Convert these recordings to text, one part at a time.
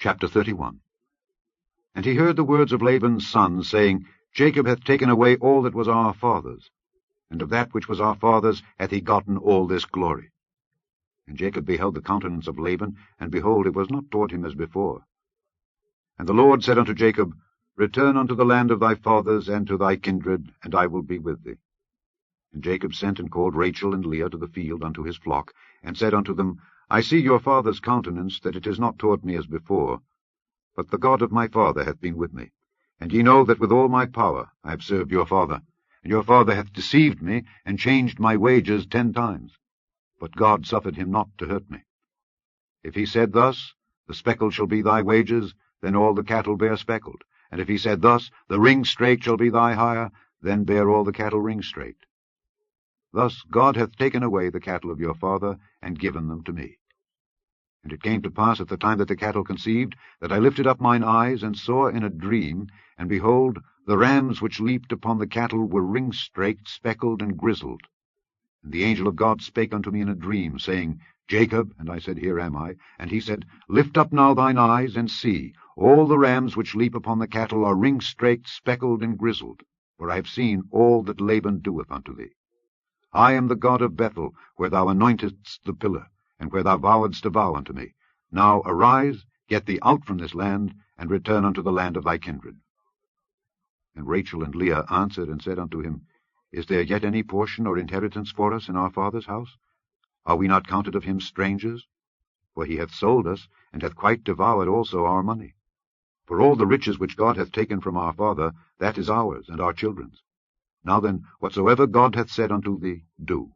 Chapter 31. And he heard the words of Laban's sons, saying, Jacob hath taken away all that was our father's, and of that which was our father's hath he gotten all this glory. And Jacob beheld the countenance of Laban, and behold, it was not toward him as before. And the Lord said unto Jacob, Return unto the land of thy fathers, and to thy kindred, and I will be with thee. And Jacob sent and called Rachel and Leah to the field unto his flock, and said unto them, I see your father's countenance, that it is not toward me as before, but the God of my father hath been with me. And ye know that with all my power I have served your father, and your father hath deceived me, and changed my wages 10 times. But God suffered him not to hurt me. If he said thus, The speckle shall be thy wages, then all the cattle bear speckled. And if he said thus, The ring straight shall be thy hire, then bear all the cattle ring straight. Thus God hath taken away the cattle of your father, and given them to me. And it came to pass at the time that the cattle conceived, that I lifted up mine eyes, and saw in a dream, and behold, the rams which leaped upon the cattle were ring-straight, speckled, and grizzled. And the angel of God spake unto me in a dream, saying, Jacob, and I said, Here am I. And he said, Lift up now thine eyes, and see, all the rams which leap upon the cattle are ring-straight, speckled, and grizzled, for I have seen all that Laban doeth unto thee. I am the God of Bethel, where thou anointedst the pillar, and where thou vowedst a vow unto me. Now arise, get thee out from this land, and return unto the land of thy kindred. And Rachel and Leah answered and said unto him, Is there yet any portion or inheritance for us in our father's house? Are we not counted of him strangers? For he hath sold us, and hath quite devoured also our money. For all the riches which God hath taken from our father, that is ours and our children's. Now then, whatsoever God hath said unto thee, do.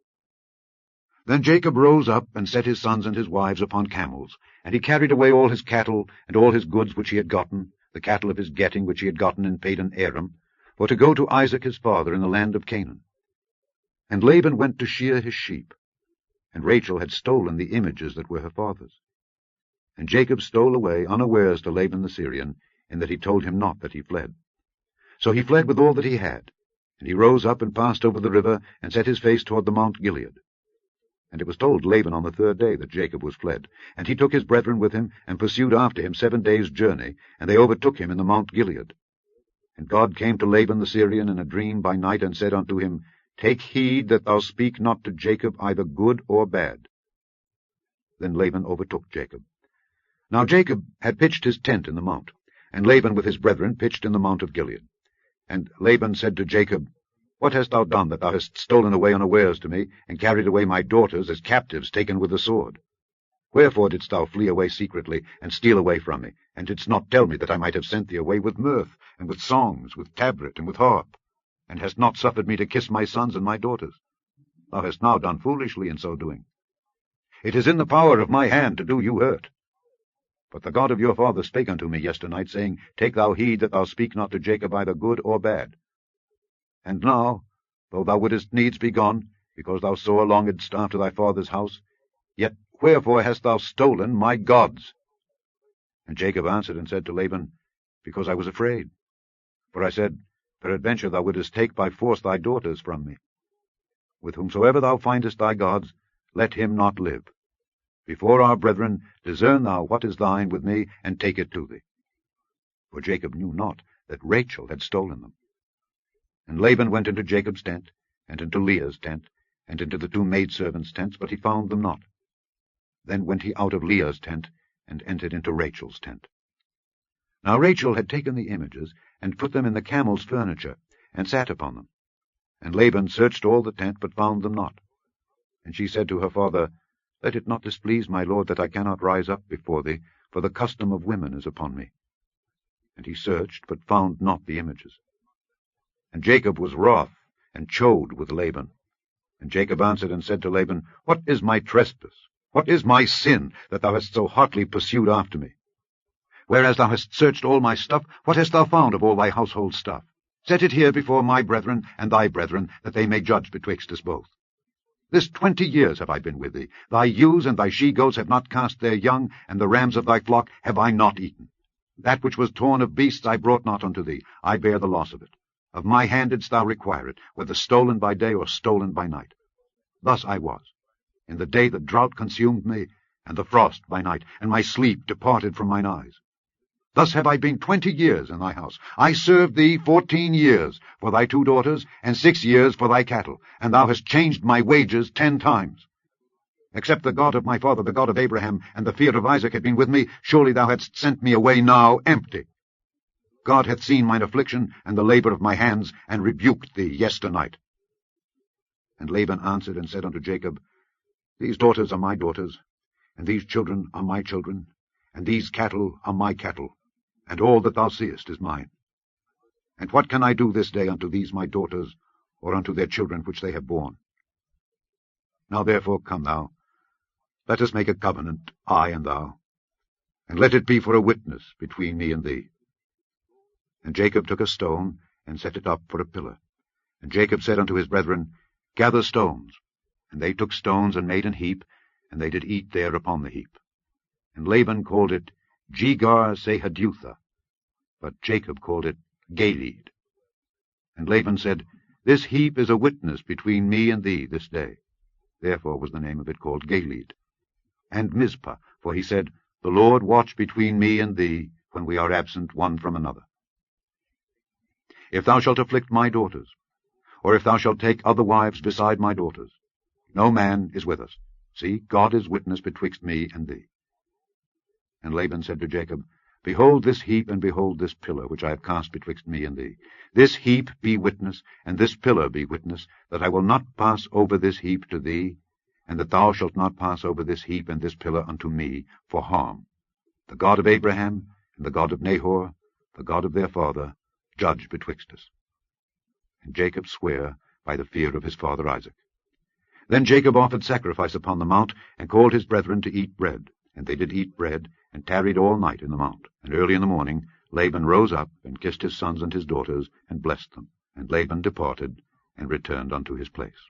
Then Jacob rose up, and set his sons and his wives upon camels, and he carried away all his cattle, and all his goods which he had gotten, the cattle of his getting which he had gotten in Padan Aram, for to go to Isaac his father in the land of Canaan. And Laban went to shear his sheep, and Rachel had stolen the images that were her father's. And Jacob stole away unawares to Laban the Syrian, in that he told him not that he fled. So he fled with all that he had, and he rose up and passed over the river, and set his face toward the Mount Gilead. And it was told Laban on the 3rd day that Jacob was fled. And he took his brethren with him, and pursued after him 7 days' journey, and they overtook him in the Mount Gilead. And God came to Laban the Syrian in a dream by night, and said unto him, Take heed that thou speak not to Jacob either good or bad. Then Laban overtook Jacob. Now Jacob had pitched his tent in the mount, and Laban with his brethren pitched in the Mount of Gilead. And Laban said to Jacob, What hast thou done, that thou hast stolen away unawares to me, and carried away my daughters as captives taken with the sword? Wherefore didst thou flee away secretly, and steal away from me, and didst not tell me, that I might have sent thee away with mirth, and with songs, with tabret, and with harp, and hast not suffered me to kiss my sons and my daughters? Thou hast now done foolishly in so doing. It is in the power of my hand to do you hurt. But the God of your father spake unto me yesternight, saying, Take thou heed that thou speak not to Jacob either good or bad. And now, though thou wouldest needs be gone, because thou sore longedst after thy father's house, yet wherefore hast thou stolen my gods? And Jacob answered and said to Laban, Because I was afraid. For I said, Peradventure thou wouldest take by force thy daughters from me. With whomsoever thou findest thy gods, let him not live. Before our brethren, discern thou what is thine with me, and take it to thee. For Jacob knew not that Rachel had stolen them. And Laban went into Jacob's tent, and into Leah's tent, and into the 2 maidservants' tents, but he found them not. Then went he out of Leah's tent, and entered into Rachel's tent. Now Rachel had taken the images, and put them in the camel's furniture, and sat upon them. And Laban searched all the tent, but found them not. And she said to her father, Let it not displease my lord that I cannot rise up before thee, for the custom of women is upon me. And he searched, but found not the images. And Jacob was wroth, and chode with Laban. And Jacob answered and said to Laban, What is my trespass? What is my sin, that thou hast so hotly pursued after me? Whereas thou hast searched all my stuff, what hast thou found of all thy household stuff? Set it here before my brethren and thy brethren, that they may judge betwixt us both. This 20 years have I been with thee. Thy ewes and thy she-goats have not cast their young, and the rams of thy flock have I not eaten. That which was torn of beasts I brought not unto thee. I bear the loss of it. Of my hand didst thou require it, whether stolen by day or stolen by night. Thus I was, in the day the drought consumed me, and the frost by night, and my sleep departed from mine eyes. Thus have I been 20 years in thy house. I served thee 14 years for thy 2 daughters, and 6 years for thy cattle, and thou hast changed my wages 10 times. Except the God of my father, the God of Abraham, and the fear of Isaac had been with me, surely thou hadst sent me away now empty. God hath seen mine affliction and the labor of my hands, and rebuked thee yesternight. And Laban answered and said unto Jacob, These daughters are my daughters, and these children are my children, and these cattle are my cattle, and all that thou seest is mine. And what can I do this day unto these my daughters, or unto their children which they have borne? Now therefore come thou, let us make a covenant, I and thou, and let it be for a witness between me and thee. And Jacob took a stone, and set it up for a pillar. And Jacob said unto his brethren, Gather stones. And they took stones, and made an heap, and they did eat there upon the heap. And Laban called it Jegar-sahadutha, but Jacob called it Galeed. And Laban said, This heap is a witness between me and thee this day. Therefore was the name of it called Galeed. And Mizpah, for he said, The Lord watch between me and thee, when we are absent one from another. If thou shalt afflict my daughters, or if thou shalt take other wives beside my daughters, no man is with us. See, God is witness betwixt me and thee. And Laban said to Jacob, Behold this heap, and behold this pillar, which I have cast betwixt me and thee. This heap be witness, and this pillar be witness, that I will not pass over this heap to thee, and that thou shalt not pass over this heap and this pillar unto me for harm. The God of Abraham, and the God of Nahor, the God of their father, judge betwixt us. And Jacob sware by the fear of his father Isaac. Then Jacob offered sacrifice upon the mount, and called his brethren to eat bread. And they did eat bread, and tarried all night in the mount. And early in the morning Laban rose up, and kissed his sons and his daughters, and blessed them. And Laban departed, and returned unto his place.